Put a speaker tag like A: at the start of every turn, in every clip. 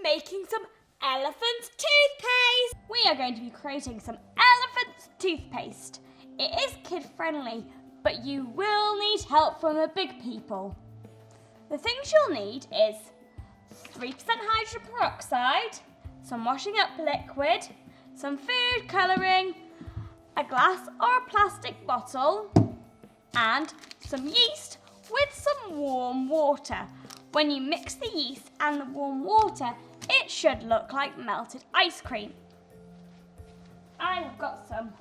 A: making some elephant's toothpaste. We are going to be creating some elephant's toothpaste. It is kid friendly, but you will need help from the big people. The things you'll need is 3% hydrogen peroxide, some washing up liquid, some food colouring, a glass or a plastic bottle, and some yeast with some warm water. When you mix the yeast and the warm water, it should look like melted ice cream. I have got some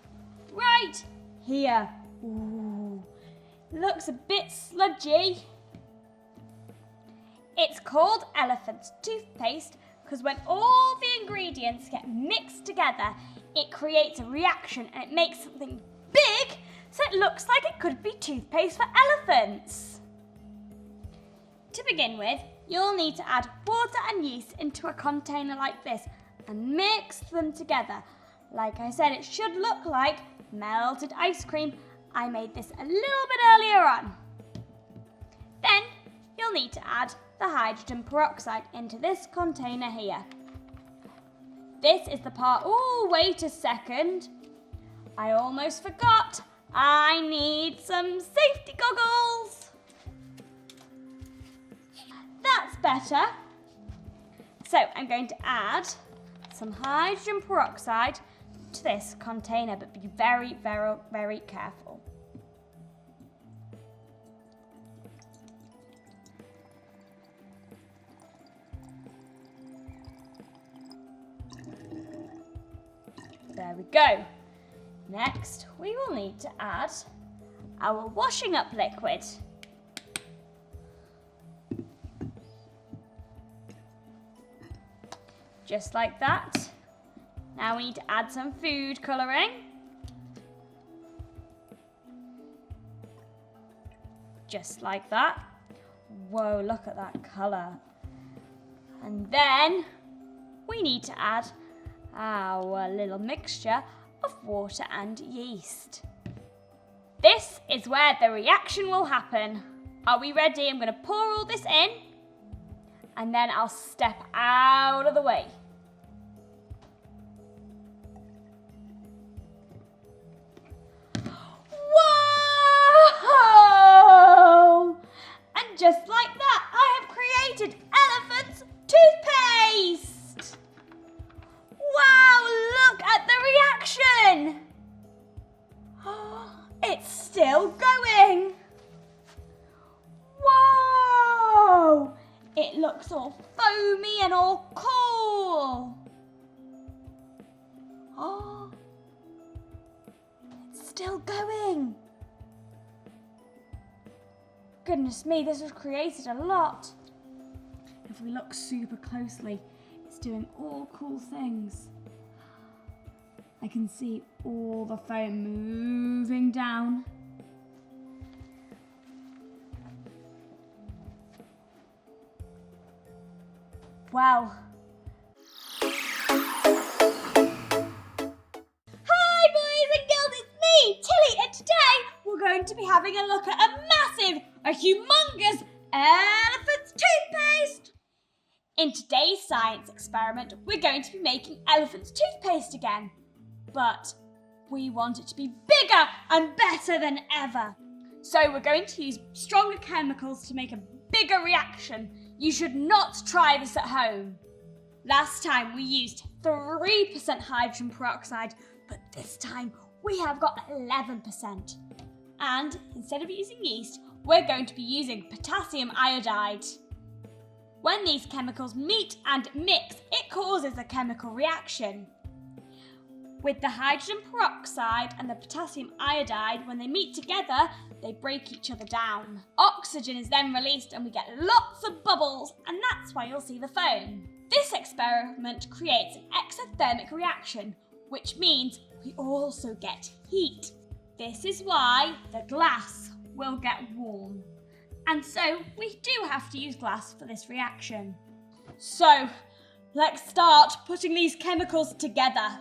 A: right here. Ooh, looks a bit sludgy. It's called elephant's toothpaste because when all the ingredients get mixed together, it creates a reaction and it makes something big so it looks like it could be toothpaste for elephants. To begin with, you'll need to add water and yeast into a container like this and mix them together. Like I said, it should look like melted ice cream. I made this a little bit earlier on. Then you'll need to add the hydrogen peroxide into this container here. This is the part, oh wait a second, I almost forgot. I need some safety goggles. That's better. So I'm going to add some hydrogen peroxide to this container, but be very, very, very careful. There we go. Next, we will need to add our washing up liquid. Just like that. Now we need to add some food colouring. Just like that. Whoa, look at that colour. And then we need to add our little mixture of water and yeast. This is where the reaction will happen. Are we ready? I'm going to pour all this in and then I'll step out of the way. Whoa! And just like that, I have created elephant's toothpaste. Wow, look at the reaction! It's still going! Whoa! It looks all foamy and all cool! Oh, it's still going! Goodness me, this was created a lot. If we look super closely, it's doing all cool things. I can see all the foam moving down. Well. Hi boys and girls, it's me, Tilly, and today we're going to be having a look at a humongous elephant's toothpaste. In today's science experiment, we're going to be making elephant's toothpaste again. But we want it to be bigger and better than ever. So we're going to use stronger chemicals to make a bigger reaction. You should not try this at home. Last time we used 3% hydrogen peroxide, but this time we have got 11%. And instead of using yeast, we're going to be using potassium iodide. When these chemicals meet and mix, it causes a chemical reaction. With the hydrogen peroxide and the potassium iodide, when they meet together, they break each other down. Oxygen is then released and we get lots of bubbles, and that's why you'll see the foam. This experiment creates an exothermic reaction, which means we also get heat. This is why the glass will get warm. And so we do have to use glass for this reaction. So let's start putting these chemicals together.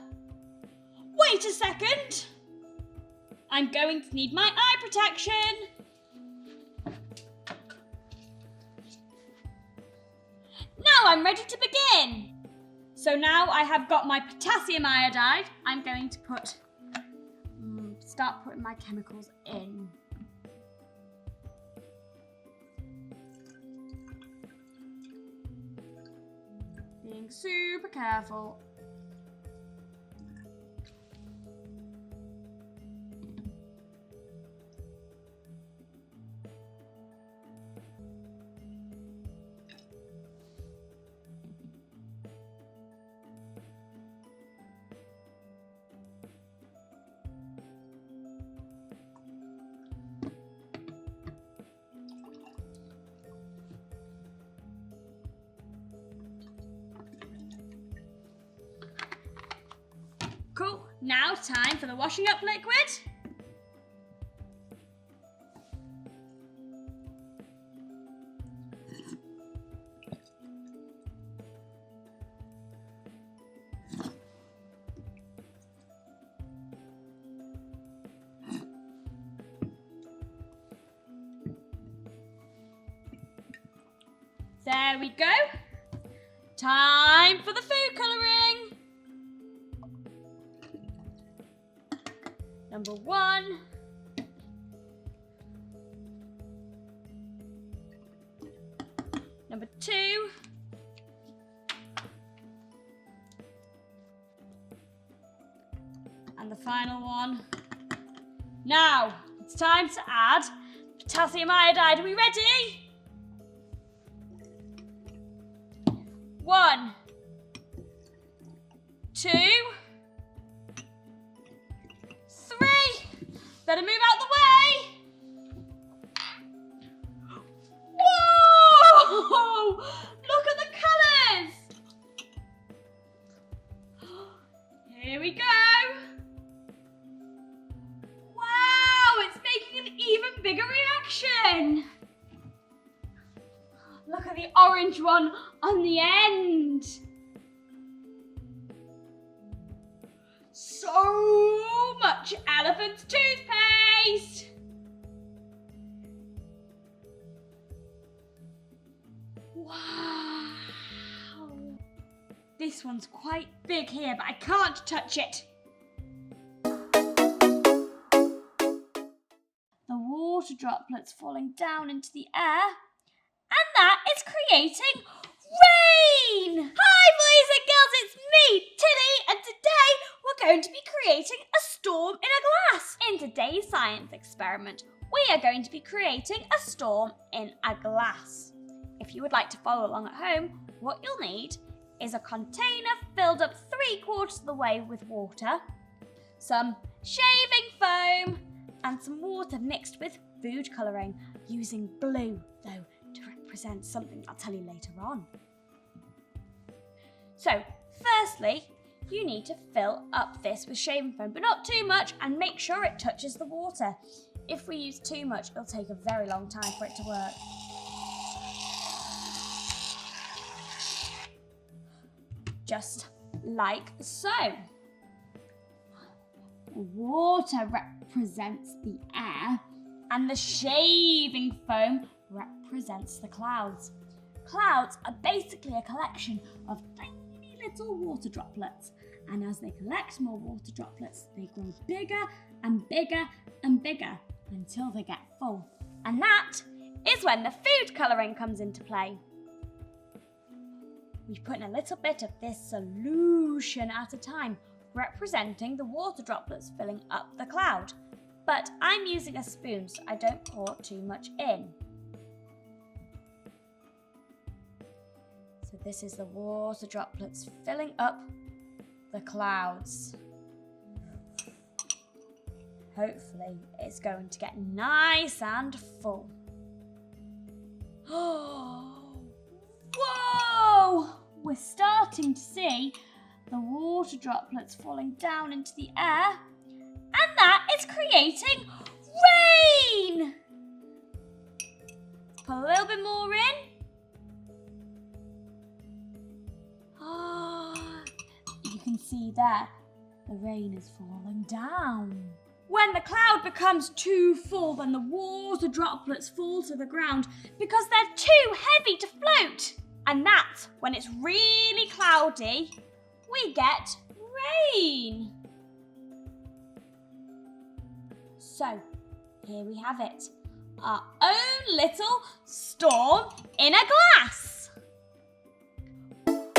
A: Wait a second. I'm going to need my eye protection. Now I'm ready to begin. So now I have got my potassium iodide. I'm going to start putting my chemicals in. Being super careful. Cool, now time for the washing up liquid. There we go. Time for the food colouring. Number 1. Number 2. And the final one. Now, it's time to add potassium iodide. Are we ready? 1, 2, 3. Better move out the way. Whoa! Look at the colours. Here we go. Wow, it's making an even bigger reaction. Look at the orange one on the end. So much elephant toothpaste. Wow. This one's quite big here, but I can't touch it. The water droplets falling down into the air. And that is creating rain! Hi boys and girls, it's me, Tilly, and today we're going to be creating a storm in a glass. In today's science experiment, we are going to be creating a storm in a glass. If you would like to follow along at home, what you'll need is a container filled up 3/4 of the way with water, some shaving foam, and some water mixed with food colouring using blue, though, to represent something I'll tell you later on. So, firstly, you need to fill up this with shaving foam, but not too much, and make sure it touches the water. If we use too much, it'll take a very long time for it to work. Just like so. Water represents the air, and the shaving foam represents the clouds. Clouds are basically a collection of tiny little water droplets, and as they collect more water droplets, they grow bigger and bigger and bigger until they get full. And that is when the food colouring comes into play. We put in a little bit of this solution at a time, representing the water droplets filling up the cloud. But I'm using a spoon so I don't pour too much in. So this is the water droplets filling up the clouds. Hopefully it's going to get nice and full. Whoa! We're starting to see the water droplets falling down into the air, and that is creating rain! Put a little bit more in. You can see there, the rain is falling down. When the cloud becomes too full, then the water droplets fall to the ground because they're too heavy to float. And that's when it's really cloudy we get rain. So, here we have it, our own little storm in a glass. Hi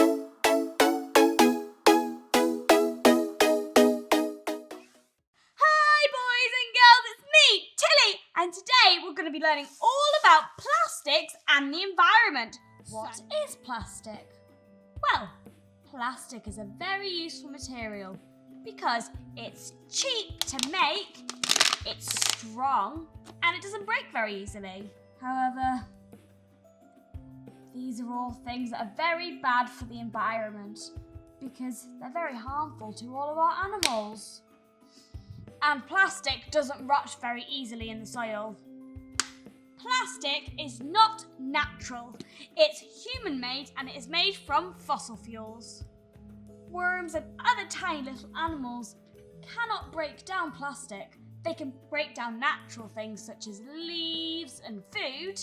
A: boys and girls, it's me, Tilly, and today we're going to be learning all about plastics and the environment. What is plastic? Well, plastic is a very useful material because it's cheap to make, it's strong, and it doesn't break very easily. However, these are all things that are very bad for the environment because they're very harmful to all of our animals. And plastic doesn't rot very easily in the soil. Plastic is not natural. It's human-made and it is made from fossil fuels. Worms and other tiny little animals cannot break down plastic. They can break down natural things such as leaves and food,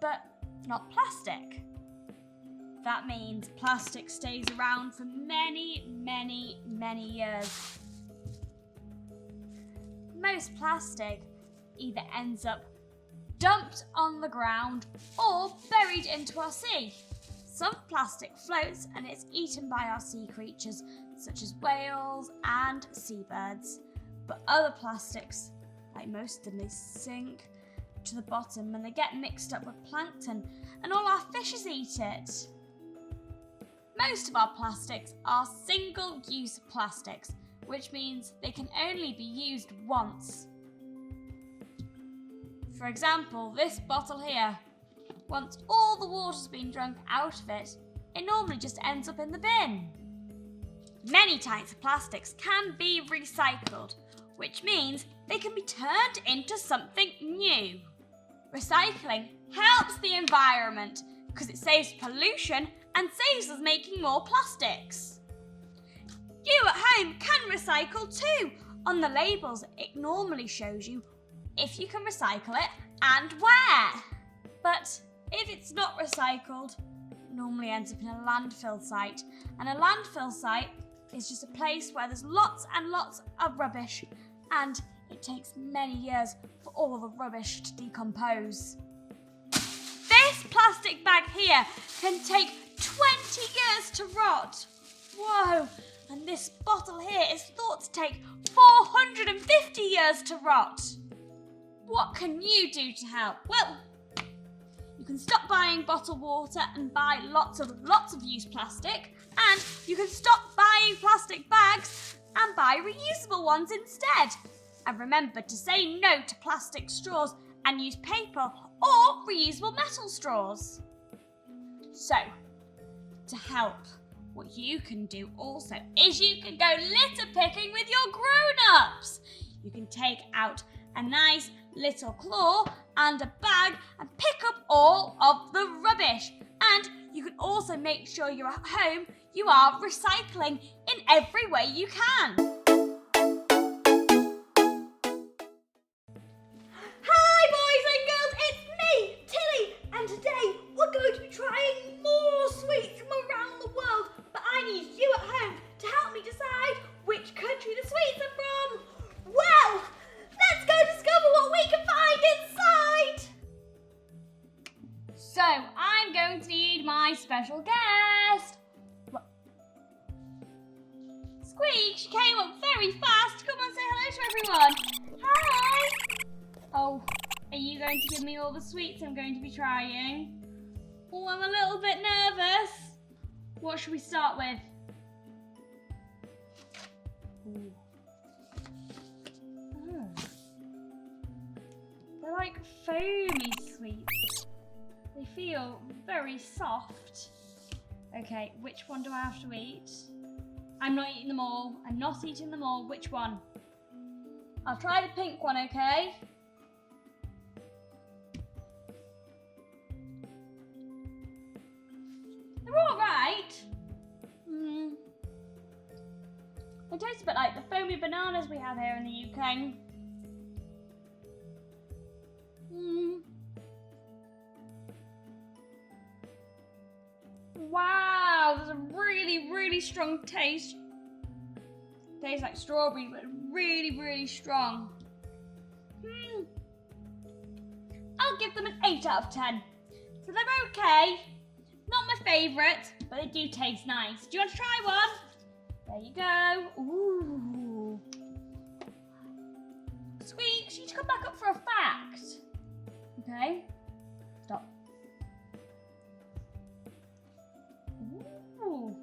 A: but not plastic. That means plastic stays around for many, many, many years. Most plastic either ends up dumped on the ground or buried into our sea. Some plastic floats and it's eaten by our sea creatures such as whales and seabirds. But other plastics, like most of them, they sink to the bottom and they get mixed up with plankton and all our fishes eat it. Most of our plastics are single-use plastics, which means they can only be used once. For example, this bottle here, once all the water's been drunk out of it, it normally just ends up in the bin. Many types of plastics can be recycled, which means they can be turned into something new. Recycling helps the environment because it saves pollution and saves us making more plastics. You at home can recycle too. On the labels, it normally shows you if you can recycle it and where. But if it's not recycled, it normally ends up in a landfill site. And a landfill site is just a place where there's lots and lots of rubbish and it takes many years for all the rubbish to decompose. This plastic bag here can take 20 years to rot. Whoa! And this bottle here is thought to take 450 years to rot. What can you do to help? Well, you can stop buying bottled water and buy lots of used plastic, and you can stop buying plastic bags and buy reusable ones instead. And remember to say no to plastic straws and use paper or reusable metal straws. So, to help, what you can do also is you can go litter picking with your grown-ups. You can take out a nice little claw and a bag and pick up all of the rubbish. And you can also make sure you're at home, you are recycling in every way you can. Hi boys and girls, it's me, Tilly, and today we're going to be trying more sweets from around the world, but I need you at home to help me decide which country the sweets are from. Well, let's go discover what we can find inside. So, I'm going to need my special guest. Squeak, she came up very fast. Come on, say hello to everyone. Hi. Oh, are you going to give me all the sweets I'm going to be trying? Oh, I'm a little bit nervous. What should we start with? Ooh. Oh. They're like foamy sweets. They feel very soft. Okay, which one do I have to eat? I'm not eating them all. I'm not eating them all. Which one? I'll try the pink one, okay? They're all right. They taste a bit like the foamy bananas we have here in the UK. Wow, wow, there's a really, really strong taste. Tastes like strawberry, but really, really strong. I'll give them an 8 out of 10. So they're okay. Not my favourite, but they do taste nice. Do you want to try one? There you go. Ooh. Squeaks, you need to come back up for a fact. Okay. Stop. Ooh.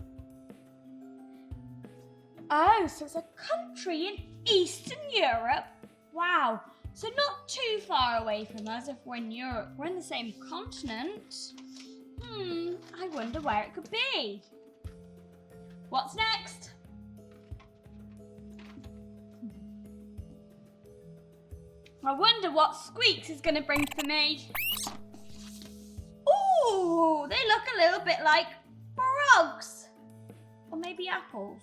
A: Oh, so it's a country in Eastern Europe. Wow. So not too far away from us if we're in Europe. We're in the same continent. I wonder where it could be. What's next? I wonder what Squeaks is going to bring for me. Ooh, they look a little bit like frogs. Or maybe apples.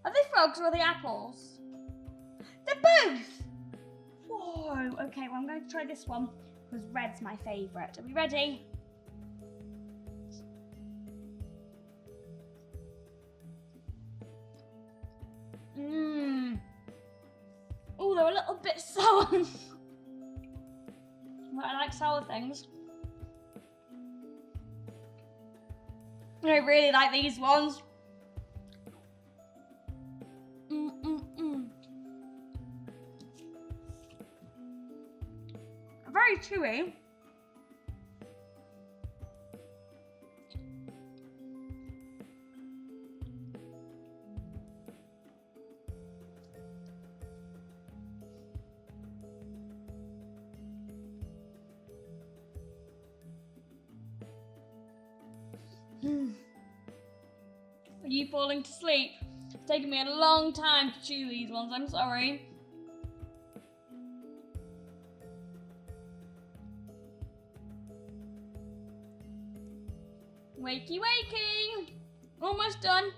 A: Are they frogs or are they apples? They're both. Whoa, okay, well I'm going to try this one because red's my favourite. Are we ready? Oh, they're a little bit sour. But I like sour things. I really like these ones. Very chewy. Are you falling to sleep? It's taken me a long time to chew these ones, I'm sorry. Wakey wakey! Almost done.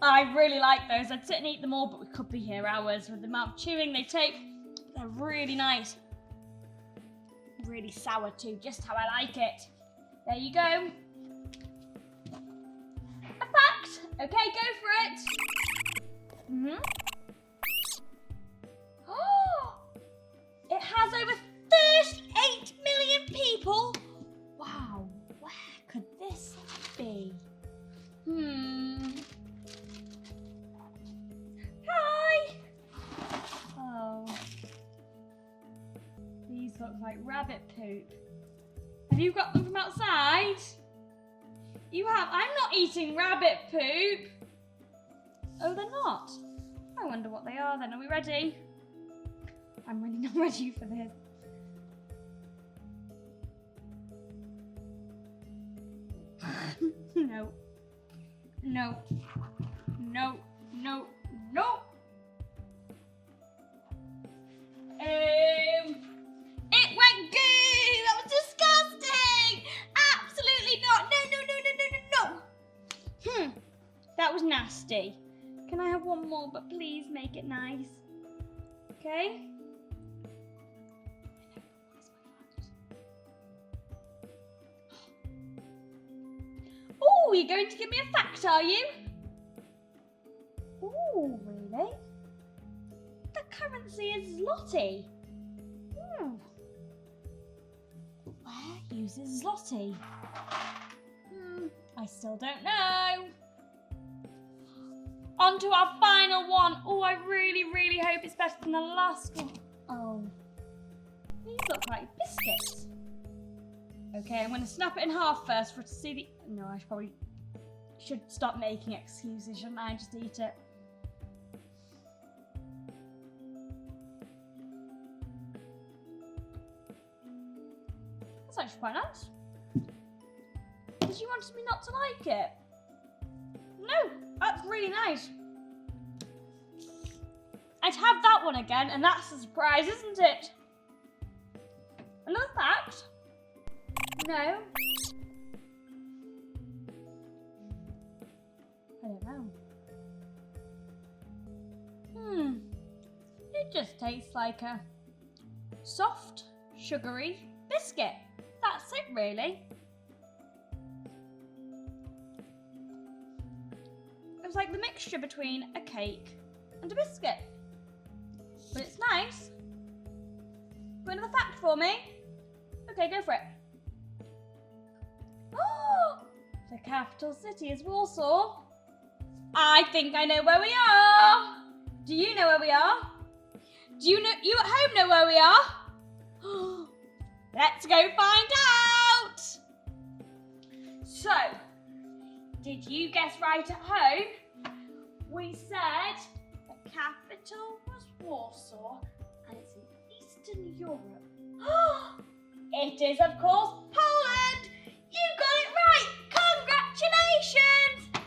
A: I really like those. I'd sit and eat them all, but we could be here hours with the amount of chewing they take. They're really nice. Really sour too, just how I like it. There you go. A fact. Okay, go for it. Oh, it has over 38 million people. Wow, where could this be? Hi. Oh. These look like rabbit poop. Have you got them from outside? You have. I'm not eating rabbit poop. Oh, they're not. I wonder what they are then. Are we ready? I'm really not ready for this. No. No. No. No. No. It went goo! That was disgusting! Absolutely not! No. That was nasty. Can I have one more, but please make it nice? Okay? Oh, you're going to give me a fact, are you? Oh, really? The currency is zloty. Where uses zloty? I still don't know. On to our final one. Oh, I really, really hope it's better than the last one. Oh, these look like biscuits. Okay, I'm going to snap it in half first for it to see the... No, I probably should stop making excuses, shouldn't I? Just eat it. That's actually quite nice. Did you want me not to like it? No, that's really nice. I'd have that one again, and that's a surprise, isn't it? Another fact? No. I don't know. It just tastes like a soft, sugary biscuit. That's it, really. It was like the mixture between a cake and a biscuit. But it's nice. Got another fact for me? Okay, go for it. Oh, the capital city is Warsaw. I think I know where we are. Do you know where we are? Do you at home know where we are? Let's go find out. So, did you guess right at home? We said the capital was Warsaw and it's in Eastern Europe. It is, of course,